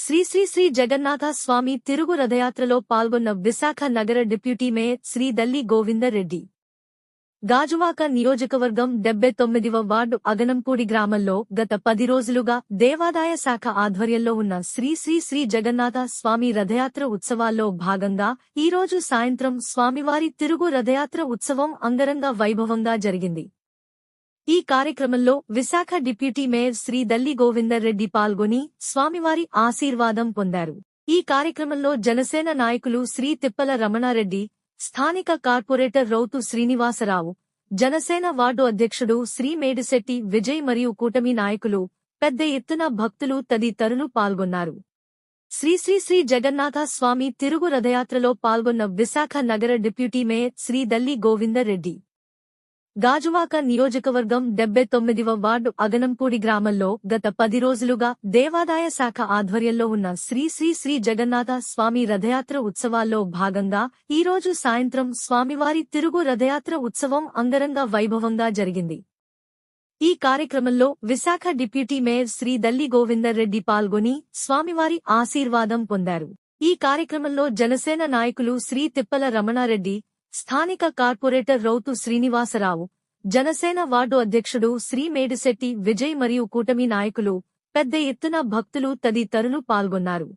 శ్రీ శ్రీ శ్రీ జగన్నాథ స్వామి తిరుగు రథయాత్రలో పాల్గొన్న విశాఖ నగర డిప్యూటీ మేయర్ శ్రీ దల్లి గోవిందరెడ్డి. గాజువాక నియోజకవర్గం 79వ వార్డు అగనంపూడి గ్రామంలో గత 10 రోజులుగా దేవాదాయ శాఖ ఆధ్వర్యంలో ఉన్న శ్రీ శ్రీ శ్రీ జగన్నాథ స్వామి రథయాత్ర ఉత్సవాల్లో భాగంగా ఈరోజు సాయంత్రం స్వామివారి తిరుగు రథయాత్ర ఉత్సవం అంగరంగ వైభవంగా జరిగింది. ఈ కార్యక్రమంలో విశాఖ డిప్యూటీ మేయర్ శ్రీ దల్లి గోవిందరెడ్డి పాల్గొని స్వామివారి ఆశీర్వాదం పొందారు. ఈ కార్యక్రమంలో జనసేన నాయకులు శ్రీ తిప్పల రమణారెడ్డి, స్థానిక కార్పొరేటర్ రౌతు శ్రీనివాసరావు, జనసేన వార్డు అధ్యక్షుడు శ్రీ మేడిశెట్టి విజయ్ మరియు కూటమి నాయకులు పెద్ద ఎత్తున భక్తులు తదితరులు పాల్గొన్నారు. శ్రీ శ్రీ శ్రీ జగన్నాథ స్వామి తిరుగు రథయాత్రలో పాల్గొన్న విశాఖ నగర డిప్యూటీ మేయర్ శ్రీ దల్లి గోవిందరెడ్డి. గాజువాక నియోజకవర్గం 79వ వార్డు అగనంపూడి గ్రామంలో గత 10 రోజులుగా దేవాదాయ శాఖ ఆధ్వర్యంలో ఉన్న శ్రీ శ్రీ శ్రీ జగన్నాథ స్వామి రథయాత్ర ఉత్సవాల్లో భాగంగా ఈరోజు సాయంత్రం స్వామివారి తిరుగు రథయాత్ర ఉత్సవం అంగరంగ వైభవంగా జరిగింది. ఈ కార్యక్రమంలో విశాఖ డిప్యూటీ మేయర్ శ్రీ దల్లి గోవిందరెడ్డి పాల్గొని స్వామివారి ఆశీర్వాదం పొందారు. ఈ కార్యక్రమంలో జనసేన నాయకులు శ్రీ తిప్పల రమణారెడ్డి, స్థానిక కార్పొరేటర్ రౌతు శ్రీనివాసరావు, జనసేన వార్డు అధ్యక్షుడు శ్రీ మేడిశెట్టి విజయ్ మరియు కూటమి నాయకులు పెద్ద ఎత్తున భక్తులు తదితరులు పాల్గొన్నారు.